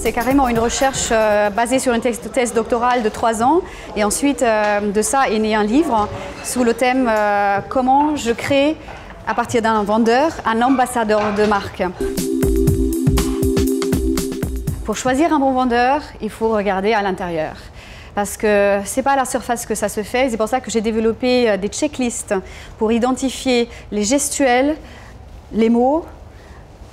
C'est carrément une recherche basée sur une thèse doctorale de 3 ans. Et ensuite, de ça est né un livre sous le thème comment je crée, à partir d'un vendeur, un ambassadeur de marque. Pour choisir un bon vendeur, il faut regarder à l'intérieur. Parce que ce n'est pas à la surface que ça se fait. C'est pour ça que j'ai développé des checklists pour identifier les gestuels, les mots,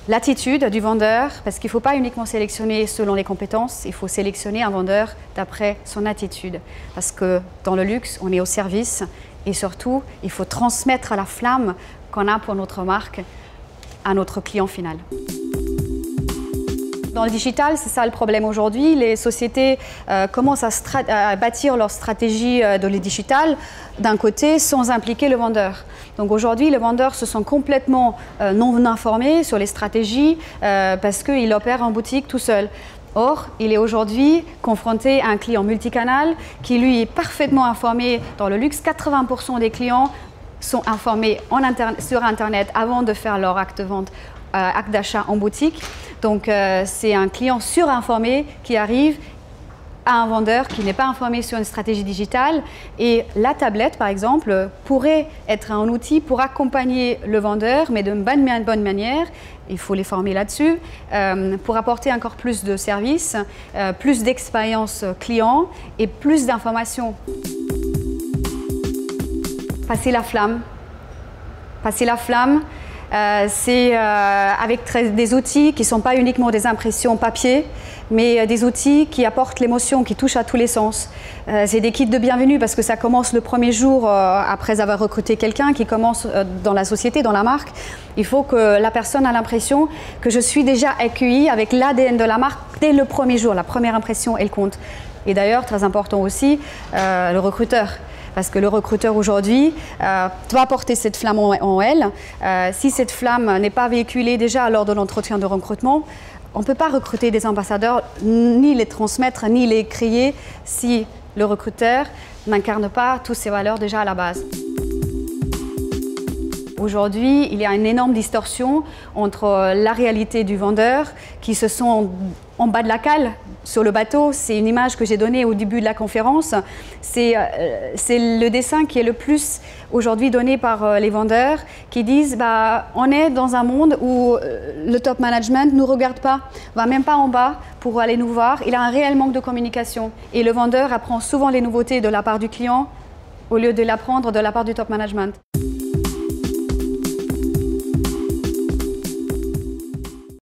l'attitude du vendeur. Parce qu'il ne faut pas uniquement sélectionner selon les compétences, il faut sélectionner un vendeur d'après son attitude. Parce que dans le luxe, on est au service et surtout, il faut transmettre la flamme qu'on a pour notre marque à notre client final. Dans le digital, c'est ça le problème aujourd'hui. Les sociétés commencent à bâtir leur stratégie de le digital d'un côté sans impliquer le vendeur. Donc aujourd'hui, les vendeurs se sont complètement non informés sur les stratégies parce qu'il opère en boutique tout seul. Or, il est aujourd'hui confronté à un client multicanal qui lui est parfaitement informé dans le luxe. 80% des clients sont informés sur Internet avant de faire leur acte de vente, acte d'achat en boutique. Donc c'est un client surinformé qui arrive à un vendeur qui n'est pas informé sur une stratégie digitale. Et la tablette, par exemple, pourrait être un outil pour accompagner le vendeur, mais d'une bonne manière. Il faut les former là-dessus, pour apporter encore plus de services, plus d'expérience client et plus d'informations. Passer la flamme. Passer la flamme, c'est avec des outils qui ne sont pas uniquement des impressions papier, mais des outils qui apportent l'émotion, qui touchent à tous les sens. C'est des kits de bienvenue parce que ça commence le premier jour après avoir recruté quelqu'un qui commence dans la société, dans la marque. Il faut que la personne ait l'impression que je suis déjà accueillie avec l'ADN de la marque dès le premier jour. La première impression, elle compte. Et d'ailleurs, très important aussi, le recruteur. Parce que le recruteur aujourd'hui doit porter cette flamme en elle. Si cette flamme n'est pas véhiculée déjà lors de l'entretien de recrutement, on ne peut pas recruter des ambassadeurs, ni les transmettre, ni les créer si le recruteur n'incarne pas toutes ces valeurs déjà à la base. Aujourd'hui, il y a une énorme distorsion entre la réalité du vendeur qui se sent en bas de la cale sur le bateau. C'est une image que j'ai donnée au début de la conférence. C'est le dessin qui est le plus aujourd'hui donné par les vendeurs qui disent on est dans un monde où le top management ne nous regarde pas, va même pas en bas pour aller nous voir. Il a un réel manque de communication et le vendeur apprend souvent les nouveautés de la part du client au lieu de l'apprendre de la part du top management.